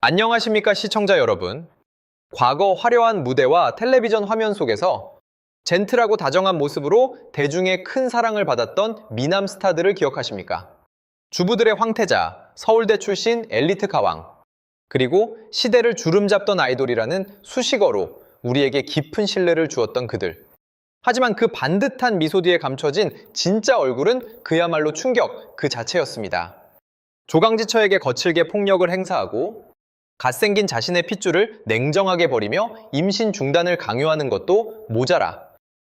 안녕하십니까 시청자 여러분. 과거 화려한 무대와 텔레비전 화면 속에서 젠틀하고 다정한 모습으로 대중의 큰 사랑을 받았던 미남 스타들을 기억하십니까? 주부들의 황태자, 서울대 출신 엘리트 가왕, 그리고 시대를 주름잡던 아이돌이라는 수식어로 우리에게 깊은 신뢰를 주었던 그들. 하지만 그 반듯한 미소 뒤에 감춰진 진짜 얼굴은 그야말로 충격 그 자체였습니다. 조강지처에게 거칠게 폭력을 행사하고 갓생긴 자신의 핏줄을 냉정하게 버리며 임신 중단을 강요하는 것도 모자라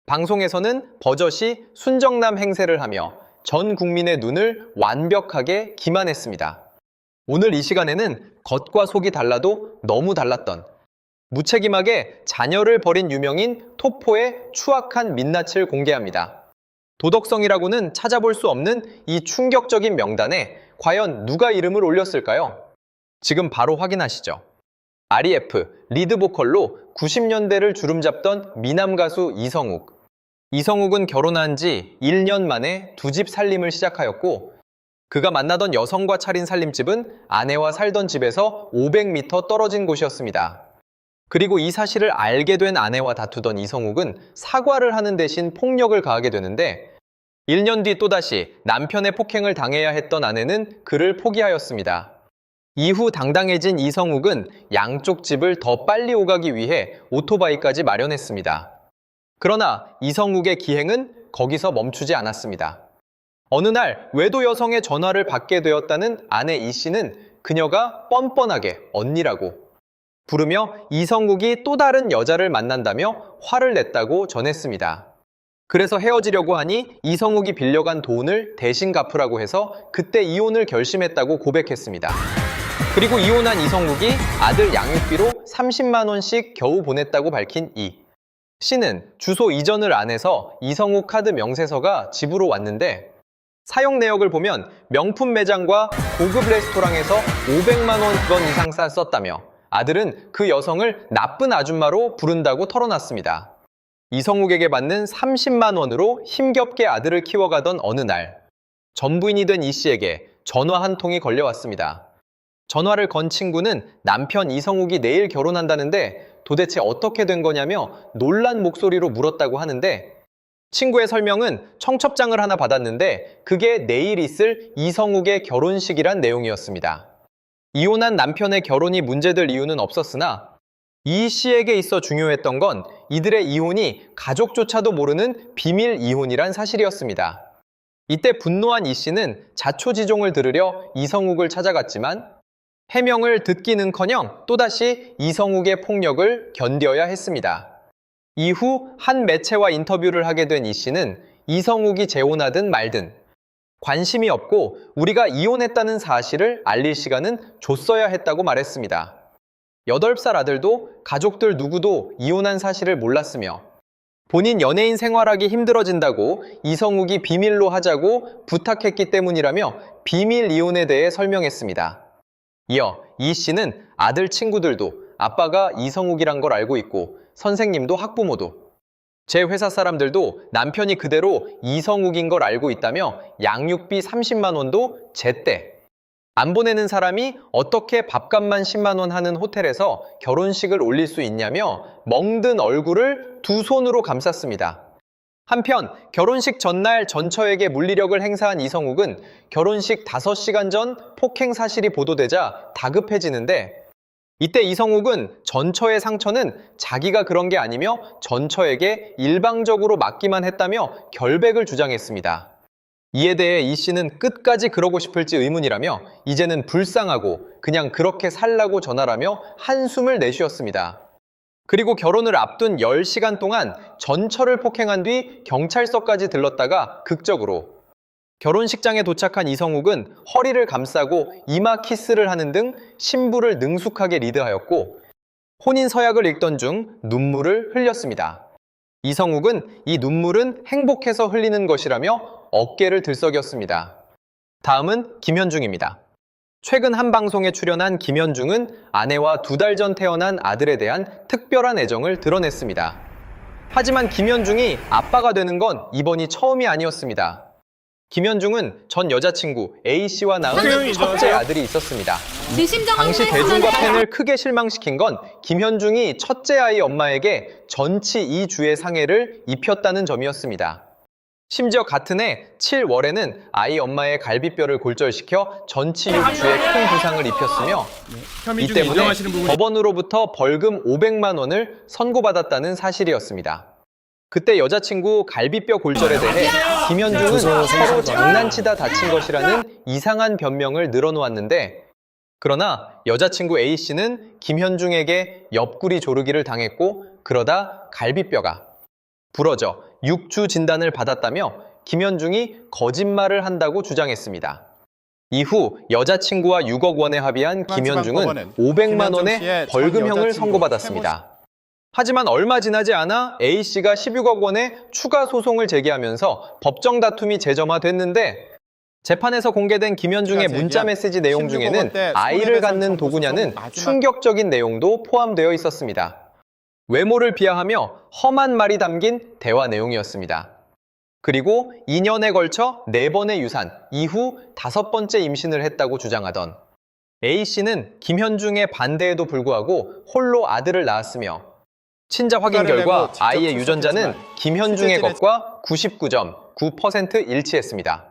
방송에서는 버젓이 순정남 행세를 하며 전 국민의 눈을 완벽하게 기만했습니다. 오늘 이 시간에는 겉과 속이 달라도 너무 달랐던 무책임하게 자녀를 버린 유명인 토포의 추악한 민낯을 공개합니다. 도덕성이라고는 찾아볼 수 없는 이 충격적인 명단에 과연 누가 이름을 올렸을까요? 지금 바로 확인하시죠. REF 리드 보컬로 90년대를 주름잡던 미남 가수 이성욱. 이성욱은 결혼한 지 1년 만에 두 집 살림을 시작하였고 그가 만나던 여성과 차린 살림집은 아내와 살던 집에서 500m 떨어진 곳이었습니다. 그리고 이 사실을 알게 된 아내와 다투던 이성욱은 사과를 하는 대신 폭력을 가하게 되는데 1년 뒤 또다시 남편의 폭행을 당해야 했던 아내는 그를 포기하였습니다. 이후 당당해진 이성욱은 양쪽 집을 더 빨리 오가기 위해 오토바이까지 마련했습니다. 그러나 이성욱의 기행은 거기서 멈추지 않았습니다. 어느 날 외도 여성의 전화를 받게 되었다는 아내 이 씨는 그녀가 뻔뻔하게 언니라고 부르며 이성욱이 또 다른 여자를 만난다며 화를 냈다고 전했습니다. 그래서 헤어지려고 하니 이성욱이 빌려간 돈을 대신 갚으라고 해서 그때 이혼을 결심했다고 고백했습니다. 그리고 이혼한 이성욱이 아들 양육비로 30만 원씩 겨우 보냈다고 밝힌 이 씨는 주소 이전을 안 해서 이성욱 카드 명세서가 집으로 왔는데 사용 내역을 보면 명품 매장과 고급 레스토랑에서 500만 원 이상 썼다며 아들은 그 여성을 나쁜 아줌마로 부른다고 털어놨습니다. 이성욱에게 받는 30만 원으로 힘겹게 아들을 키워가던 어느 날 전부인이 된 이 씨에게 전화 한 통이 걸려왔습니다. 전화를 건 친구는 남편 이성욱이 내일 결혼한다는데 도대체 어떻게 된 거냐며 놀란 목소리로 물었다고 하는데 친구의 설명은 청첩장을 하나 받았는데 그게 내일 있을 이성욱의 결혼식이란 내용이었습니다. 이혼한 남편의 결혼이 문제될 이유는 없었으나 이 씨에게 있어 중요했던 건 이들의 이혼이 가족조차도 모르는 비밀 이혼이란 사실이었습니다. 이때 분노한 이 씨는 자초지종을 들으려 이성욱을 찾아갔지만 해명을 듣기는커녕 또다시 이성욱의 폭력을 견뎌야 했습니다. 이후 한 매체와 인터뷰를 하게 된 이 씨는 이성욱이 재혼하든 말든 관심이 없고 우리가 이혼했다는 사실을 알릴 시간은 줬어야 했다고 말했습니다. 8살 아들도 가족들 누구도 이혼한 사실을 몰랐으며 본인 연예인 생활하기 힘들어진다고 이성욱이 비밀로 하자고 부탁했기 때문이라며 비밀 이혼에 대해 설명했습니다. 이어 이 씨는 아들 친구들도 아빠가 이성욱이란 걸 알고 있고 선생님도 학부모도 제 회사 사람들도 남편이 그대로 이성욱인 걸 알고 있다며 양육비 30만 원도 제때 안 보내는 사람이 어떻게 밥값만 10만 원 하는 호텔에서 결혼식을 올릴 수 있냐며 멍든 얼굴을 두 손으로 감쌌습니다. 한편 결혼식 전날 전처에게 물리력을 행사한 이성욱은 결혼식 5시간 전 폭행 사실이 보도되자 다급해지는데 이때 이성욱은 전처의 상처는 자기가 그런 게 아니며 전처에게 일방적으로 맡기만 했다며 결백을 주장했습니다. 이에 대해 이 씨는 끝까지 그러고 싶을지 의문이라며 이제는 불쌍하고 그냥 그렇게 살라고 전하라며 한숨을 내쉬었습니다. 그리고 결혼을 앞둔 10시간 동안 전처를 폭행한 뒤 경찰서까지 들렀다가 극적으로 결혼식장에 도착한 이성욱은 허리를 감싸고 이마 키스를 하는 등 신부를 능숙하게 리드하였고 혼인 서약을 읽던 중 눈물을 흘렸습니다. 이성욱은 이 눈물은 행복해서 흘리는 것이라며 어깨를 들썩였습니다. 다음은 김현중입니다. 최근 한 방송에 출연한 김현중은 아내와 2달 전 태어난 아들에 대한 특별한 애정을 드러냈습니다. 하지만 김현중이 아빠가 되는 건 이번이 처음이 아니었습니다. 김현중은 전 여자친구 A씨와 낳은 선생님, 첫째 아들이 있었습니다. 내 심정 당시 한번 대중과 해주면 팬을 크게 실망시킨 건 김현중이 첫째 아이 엄마에게 전치 2주의 상해를 입혔다는 점이었습니다. 심지어 같은 해 7월에는 아이 엄마의 갈비뼈를 골절시켜 전치 6주의 큰 부상을 입혔으며 이 때문에 법원으로부터 벌금 500만 원을 선고받았다는 사실이었습니다. 그때 여자친구 갈비뼈 골절에 대해 김현중은 서로 장난치다 다친 것이라는 이상한 변명을 늘어놓았는데, 그러나 여자친구 A씨는 김현중에게 옆구리 조르기를 당했고 그러다 갈비뼈가 부러져 6주 진단을 받았다며 김현중이 거짓말을 한다고 주장했습니다. 이후 여자친구와 6억 원에 합의한 김현중은 500만 원의 벌금형을 선고받았습니다. 하지만 얼마 지나지 않아 A씨가 16억 원의 추가 소송을 제기하면서 법정 다툼이 재점화됐는데, 재판에서 공개된 김현중의 문자 메시지 내용 중에는 아이를 갖는 도구냐는 충격적인 내용도 포함되어 있었습니다. 외모를 비하하며 험한 말이 담긴 대화 내용이었습니다. 그리고 2년에 걸쳐 4번의 유산, 이후 5번째 임신을 했다고 주장하던 A씨는 김현중의 반대에도 불구하고 홀로 아들을 낳았으며, 친자 확인 결과 아이의 유전자는 김현중의 것과 99.9% 일치했습니다.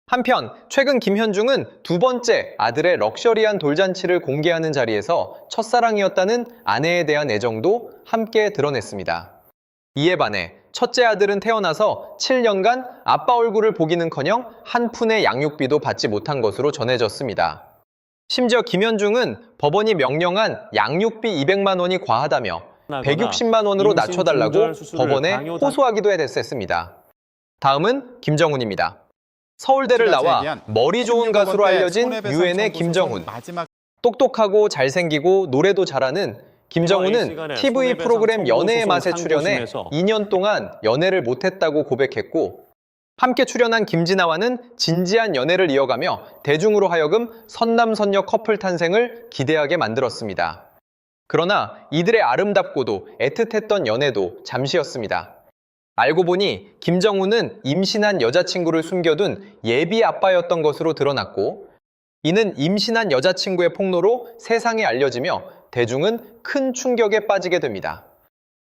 한편 최근 김현중은 2번째 아들의 럭셔리한 돌잔치를 공개하는 자리에서 첫사랑이었다는 아내에 대한 애정도 함께 드러냈습니다. 이에 반해 첫째 아들은 태어나서 7년간 아빠 얼굴을 보기는커녕 한 푼의 양육비도 받지 못한 것으로 전해졌습니다. 심지어 김현중은 법원이 명령한 양육비 200만 원이 과하다며 160만 원으로 낮춰달라고 법원에 호소하기도 했습니다. 다음은 김정훈입니다. 서울대를 나와 머리 좋은 가수로 알려진 유엔의 김정훈. 똑똑하고 잘생기고 노래도 잘하는 김정훈은 TV 프로그램 연애의 맛에 출연해 2년 동안 연애를 못했다고 고백했고, 함께 출연한 김진아와는 진지한 연애를 이어가며 대중으로 하여금 선남선녀 커플 탄생을 기대하게 만들었습니다. 그러나 이들의 아름답고도 애틋했던 연애도 잠시였습니다. 알고 보니 김정훈은 임신한 여자친구를 숨겨둔 예비 아빠였던 것으로 드러났고, 이는 임신한 여자친구의 폭로로 세상에 알려지며 대중은 큰 충격에 빠지게 됩니다.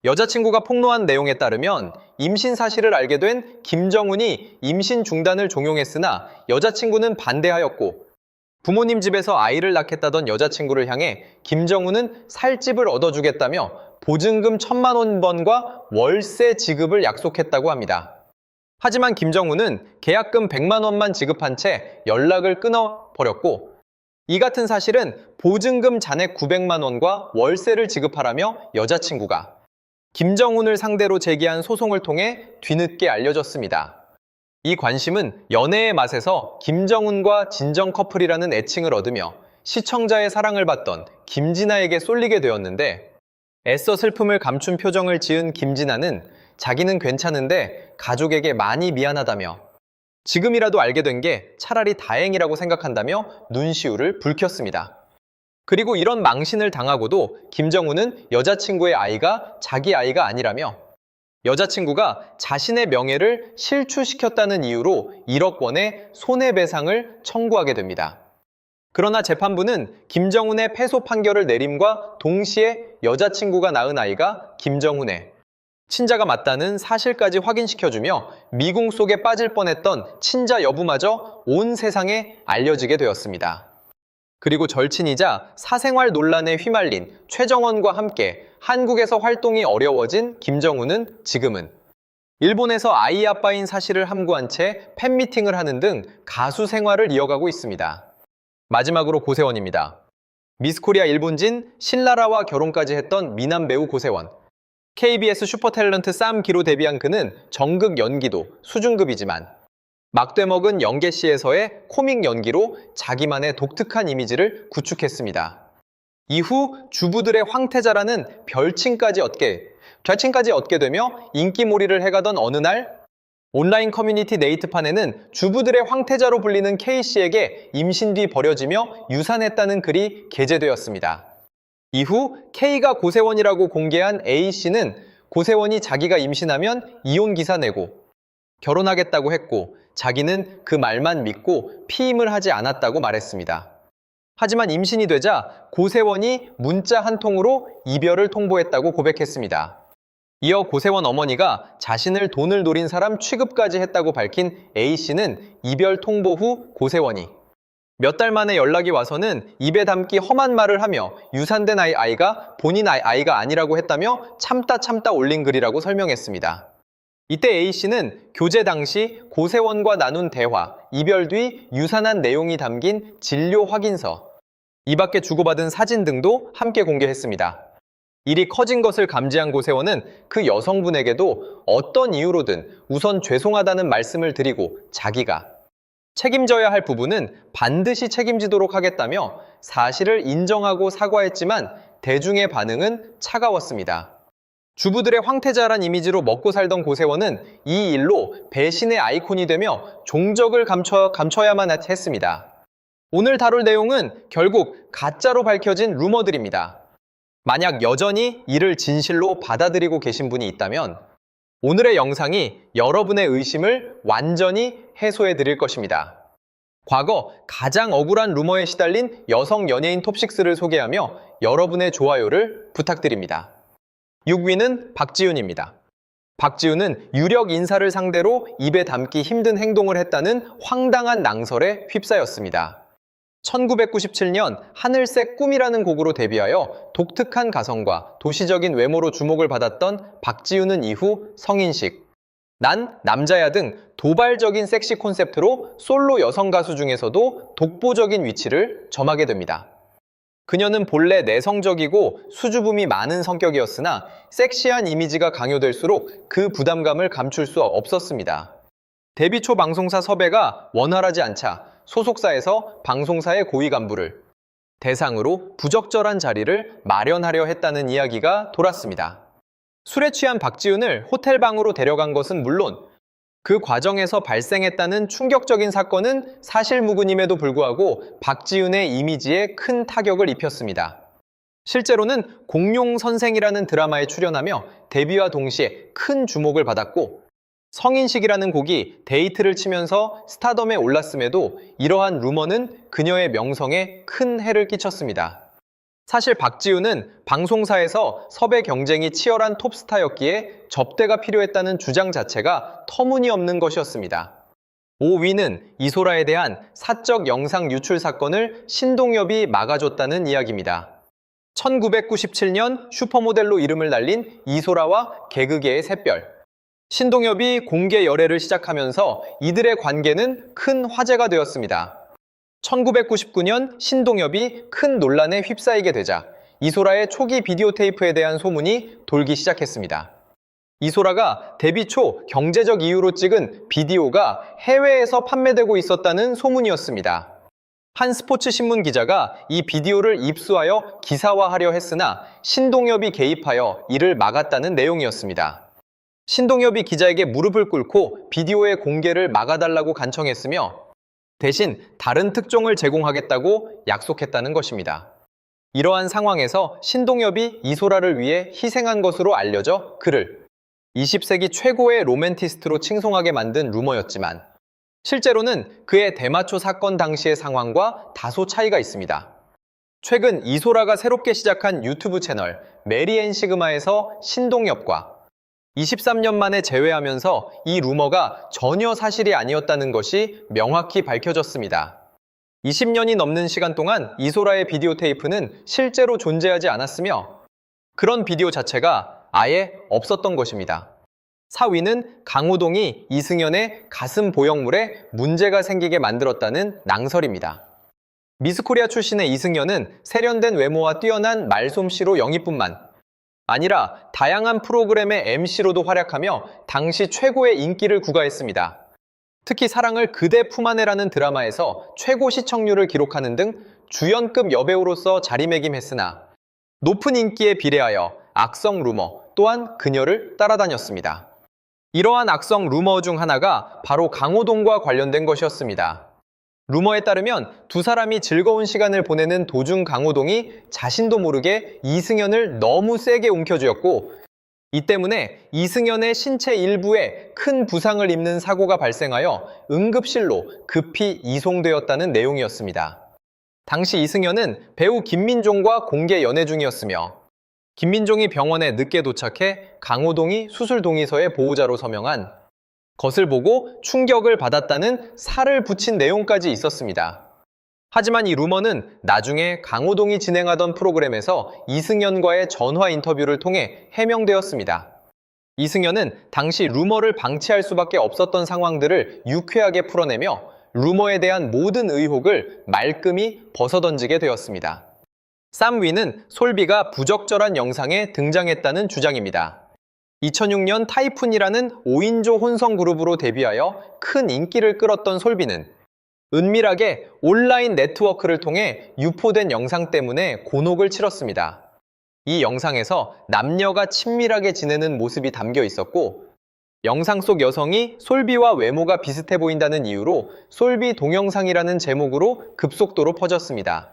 여자친구가 폭로한 내용에 따르면 임신 사실을 알게 된 김정훈이 임신 중단을 종용했으나 여자친구는 반대하였고, 부모님 집에서 아이를 낳겠다던 여자친구를 향해 김정훈은 살집을 얻어주겠다며 보증금 1,000만 원과 월세 지급을 약속했다고 합니다. 하지만 김정훈은 계약금 100만 원만 지급한 채 연락을 끊어버렸고, 이 같은 사실은 보증금 잔액 900만 원과 월세를 지급하라며 여자친구가 김정훈을 상대로 제기한 소송을 통해 뒤늦게 알려졌습니다. 이 관심은 연애의 맛에서 김정훈과 진정 커플이라는 애칭을 얻으며 시청자의 사랑을 받던 김진아에게 쏠리게 되었는데, 애써 슬픔을 감춘 표정을 지은 김진아는 자기는 괜찮은데 가족에게 많이 미안하다며 지금이라도 알게 된 게 차라리 다행이라고 생각한다며 눈시울을 붉혔습니다. 그리고 이런 망신을 당하고도 김정훈은 여자친구의 아이가 자기 아이가 아니라며 여자친구가 자신의 명예를 실추시켰다는 이유로 1억 원의 손해배상을 청구하게 됩니다. 그러나 재판부는 김정훈의 패소 판결을 내림과 동시에 여자친구가 낳은 아이가 김정훈의 친자가 맞다는 사실까지 확인시켜주며 미궁 속에 빠질 뻔했던 친자 여부마저 온 세상에 알려지게 되었습니다. 그리고 절친이자 사생활 논란에 휘말린 최정원과 함께 한국에서 활동이 어려워진 김정훈은 지금은 일본에서 아이 아빠인 사실을 함구한 채 팬미팅을 하는 등 가수 생활을 이어가고 있습니다. 마지막으로 고세원입니다. 미스코리아 일본진 신라라와 결혼까지 했던 미남 배우 고세원. KBS 슈퍼탤런트 쌈기로 데뷔한 그는 정극 연기도 수준급이지만 막되먹은 영계시에서의 코믹 연기로 자기만의 독특한 이미지를 구축했습니다. 이후 주부들의 황태자라는 별칭까지 얻게 되며 인기몰이를 해가던 어느 날 온라인 커뮤니티 네이트판에는 주부들의 황태자로 불리는 K씨에게 임신 뒤 버려지며 유산했다는 글이 게재되었습니다. 이후 K가 고세원이라고 공개한 A씨는 고세원이 자기가 임신하면 이혼 기사 내고 결혼하겠다고 했고 자기는 그 말만 믿고 피임을 하지 않았다고 말했습니다. 하지만 임신이 되자 고세원이 문자 한 통으로 이별을 통보했다고 고백했습니다. 이어 고세원 어머니가 자신을 돈을 노린 사람 취급까지 했다고 밝힌 A씨는 이별 통보 후 고세원이 몇 달 만에 연락이 와서는 입에 담기 험한 말을 하며 유산된 아이가 본인 아이가 아니라고 했다며 참다 올린 글이라고 설명했습니다. 이때 A씨는 교제 당시 고세원과 나눈 대화, 이별 뒤 유산한 내용이 담긴 진료 확인서, 이 밖에 주고받은 사진 등도 함께 공개했습니다. 일이 커진 것을 감지한 고세원은 그 여성분에게도 어떤 이유로든 우선 죄송하다는 말씀을 드리고 자기가 책임져야 할 부분은 반드시 책임지도록 하겠다며 사실을 인정하고 사과했지만 대중의 반응은 차가웠습니다. 주부들의 황태자란 이미지로 먹고 살던 고세원은 이 일로 배신의 아이콘이 되며 종적을 감춰야만 했습니다. 오늘 다룰 내용은 결국 가짜로 밝혀진 루머들입니다. 만약 여전히 이를 진실로 받아들이고 계신 분이 있다면 오늘의 영상이 여러분의 의심을 완전히 해소해 드릴 것입니다. 과거 가장 억울한 루머에 시달린 여성 연예인 톱6를 소개하며 여러분의 좋아요를 부탁드립니다. 6위는 박지윤입니다. 박지윤은 유력 인사를 상대로 입에 담기 힘든 행동을 했다는 황당한 낭설에 휩싸였습니다. 1997년 하늘색 꿈이라는 곡으로 데뷔하여 독특한 가성과 도시적인 외모로 주목을 받았던 박지윤은 이후 성인식, 난 남자야 등 도발적인 섹시 콘셉트로 솔로 여성 가수 중에서도 독보적인 위치를 점하게 됩니다. 그녀는 본래 내성적이고 수줍음이 많은 성격이었으나 섹시한 이미지가 강요될수록 그 부담감을 감출 수 없었습니다. 데뷔 초 방송사 섭외가 원활하지 않자 소속사에서 방송사의 고위 간부를 대상으로 부적절한 자리를 마련하려 했다는 이야기가 돌았습니다. 술에 취한 박지윤을 호텔방으로 데려간 것은 물론 그 과정에서 발생했다는 충격적인 사건은 사실무근임에도 불구하고 박지윤의 이미지에 큰 타격을 입혔습니다. 실제로는 공룡 선생이라는 드라마에 출연하며 데뷔와 동시에 큰 주목을 받았고 성인식이라는 곡이 데이트를 치면서 스타덤에 올랐음에도 이러한 루머는 그녀의 명성에 큰 해를 끼쳤습니다. 사실 박지윤은 방송사에서 섭외 경쟁이 치열한 톱스타였기에 접대가 필요했다는 주장 자체가 터무니없는 것이었습니다. 5위는 이소라에 대한 사적 영상 유출 사건을 신동엽이 막아줬다는 이야기입니다. 1997년 슈퍼모델로 이름을 날린 이소라와 개그계의 샛별. 신동엽이 공개 열애를 시작하면서 이들의 관계는 큰 화제가 되었습니다. 1999년 신동엽이 큰 논란에 휩싸이게 되자 이소라의 초기 비디오 테이프에 대한 소문이 돌기 시작했습니다. 이소라가 데뷔 초 경제적 이유로 찍은 비디오가 해외에서 판매되고 있었다는 소문이었습니다. 한 스포츠 신문 기자가 이 비디오를 입수하여 기사화하려 했으나 신동엽이 개입하여 이를 막았다는 내용이었습니다. 신동엽이 기자에게 무릎을 꿇고 비디오의 공개를 막아달라고 간청했으며 대신 다른 특종을 제공하겠다고 약속했다는 것입니다. 이러한 상황에서 신동엽이 이소라를 위해 희생한 것으로 알려져 그를 20세기 최고의 로맨티스트로 칭송하게 만든 루머였지만 실제로는 그의 대마초 사건 당시의 상황과 다소 차이가 있습니다. 최근 이소라가 새롭게 시작한 유튜브 채널 메리앤 시그마에서 신동엽과 23년 만에 재회하면서 이 루머가 전혀 사실이 아니었다는 것이 명확히 밝혀졌습니다. 20년이 넘는 시간 동안 이소라의 비디오 테이프는 실제로 존재하지 않았으며 그런 비디오 자체가 아예 없었던 것입니다. 4위는 강호동이 이승연의 가슴 보형물에 문제가 생기게 만들었다는 낭설입니다. 미스코리아 출신의 이승연은 세련된 외모와 뛰어난 말솜씨로 영입뿐만 아니라 다양한 프로그램의 MC로도 활약하며 당시 최고의 인기를 구가했습니다. 특히 사랑을 그대 품 안에라는 드라마에서 최고 시청률을 기록하는 등 주연급 여배우로서 자리매김했으나 높은 인기에 비례하여 악성 루머 또한 그녀를 따라다녔습니다. 이러한 악성 루머 중 하나가 바로 강호동과 관련된 것이었습니다. 루머에 따르면 두 사람이 즐거운 시간을 보내는 도중 강호동이 자신도 모르게 이승연을 너무 세게 움켜쥐었고 이 때문에 이승연의 신체 일부에 큰 부상을 입는 사고가 발생하여 응급실로 급히 이송되었다는 내용이었습니다. 당시 이승연은 배우 김민종과 공개 연애 중이었으며 김민종이 병원에 늦게 도착해 강호동이 수술 동의서에 보호자로 서명한 것을 보고 충격을 받았다는 살을 붙인 내용까지 있었습니다. 하지만 이 루머는 나중에 강호동이 진행하던 프로그램에서 이승연과의 전화 인터뷰를 통해 해명되었습니다. 이승연은 당시 루머를 방치할 수밖에 없었던 상황들을 유쾌하게 풀어내며 루머에 대한 모든 의혹을 말끔히 벗어던지게 되었습니다. 쌈위는 솔비가 부적절한 영상에 등장했다는 주장입니다. 2006년 타이푼이라는 5인조 혼성 그룹으로 데뷔하여 큰 인기를 끌었던 솔비는 은밀하게 온라인 네트워크를 통해 유포된 영상 때문에 곤혹을 치렀습니다. 이 영상에서 남녀가 친밀하게 지내는 모습이 담겨 있었고 영상 속 여성이 솔비와 외모가 비슷해 보인다는 이유로 솔비 동영상이라는 제목으로 급속도로 퍼졌습니다.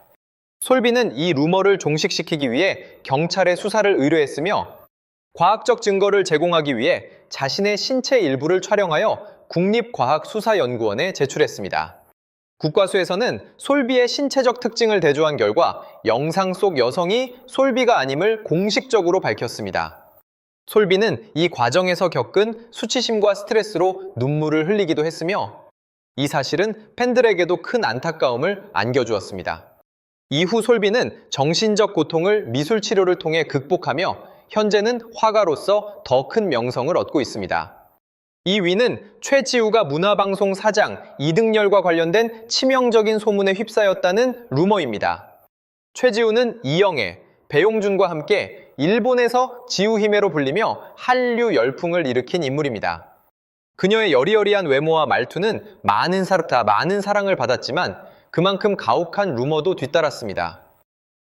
솔비는 이 루머를 종식시키기 위해 경찰에 수사를 의뢰했으며 과학적 증거를 제공하기 위해 자신의 신체 일부를 촬영하여 국립과학수사연구원에 제출했습니다. 국과수에서는 솔비의 신체적 특징을 대조한 결과 영상 속 여성이 솔비가 아님을 공식적으로 밝혔습니다. 솔비는 이 과정에서 겪은 수치심과 스트레스로 눈물을 흘리기도 했으며 이 사실은 팬들에게도 큰 안타까움을 안겨주었습니다. 이후 솔비는 정신적 고통을 미술 치료를 통해 극복하며 현재는 화가로서 더 큰 명성을 얻고 있습니다. 이 위는 최지우가 문화방송 사장 이등열과 관련된 치명적인 소문에 휩싸였다는 루머입니다. 최지우는 이영애, 배용준과 함께 일본에서 지우히메로 불리며 한류 열풍을 일으킨 인물입니다. 그녀의 여리여리한 외모와 말투는 많은 사랑을 받았지만 그만큼 가혹한 루머도 뒤따랐습니다.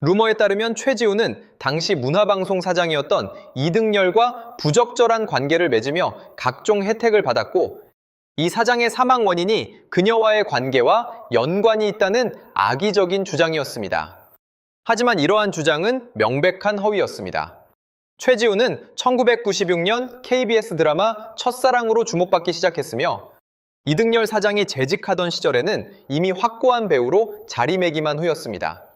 루머에 따르면 최지우는 당시 문화방송 사장이었던 이등열과 부적절한 관계를 맺으며 각종 혜택을 받았고 이 사장의 사망 원인이 그녀와의 관계와 연관이 있다는 악의적인 주장이었습니다. 하지만 이러한 주장은 명백한 허위였습니다. 최지우는 1996년 KBS 드라마 첫사랑으로 주목받기 시작했으며 이등열 사장이 재직하던 시절에는 이미 확고한 배우로 자리매김한 후였습니다.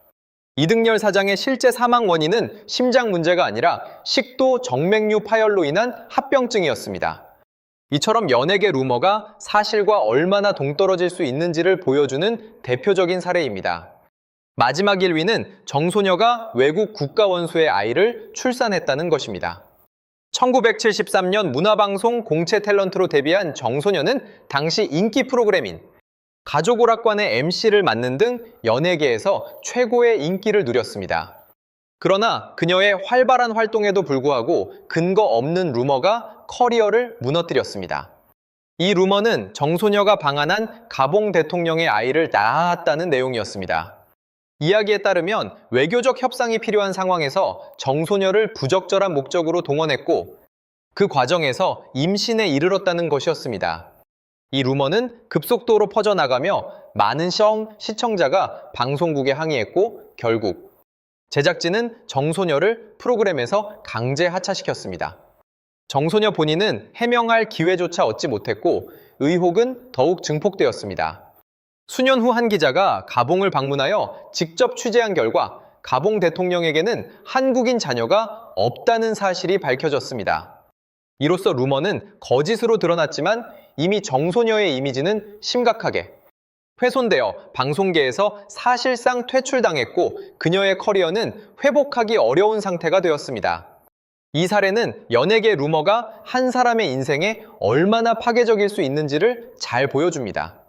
이등열 사장의 실제 사망 원인은 심장 문제가 아니라 식도 정맥류 파열로 인한 합병증이었습니다. 이처럼 연예계 루머가 사실과 얼마나 동떨어질 수 있는지를 보여주는 대표적인 사례입니다. 마지막 1위는 정소녀가 외국 국가원수의 아이를 출산했다는 것입니다. 1973년 문화방송 공채 탤런트로 데뷔한 정소녀는 당시 인기 프로그램인 가족오락관의 MC를 맡는 등 연예계에서 최고의 인기를 누렸습니다. 그러나 그녀의 활발한 활동에도 불구하고 근거 없는 루머가 커리어를 무너뜨렸습니다. 이 루머는 정소녀가 방한한 가봉 대통령의 아이를 낳았다는 내용이었습니다. 이야기에 따르면 외교적 협상이 필요한 상황에서 정소녀를 부적절한 목적으로 동원했고 그 과정에서 임신에 이르렀다는 것이었습니다. 이 루머는 급속도로 퍼져나가며 많은 시청자가 방송국에 항의했고 결국 제작진은 정소녀를 프로그램에서 강제 하차시켰습니다. 정소녀 본인은 해명할 기회조차 얻지 못했고 의혹은 더욱 증폭되었습니다. 수년 후 한 기자가 가봉을 방문하여 직접 취재한 결과 가봉 대통령에게는 한국인 자녀가 없다는 사실이 밝혀졌습니다. 이로써 루머는 거짓으로 드러났지만 이미 정소녀의 이미지는 심각하게 훼손되어 방송계에서 사실상 퇴출당했고 그녀의 커리어는 회복하기 어려운 상태가 되었습니다. 이 사례는 연예계 루머가 한 사람의 인생에 얼마나 파괴적일 수 있는지를 잘 보여줍니다.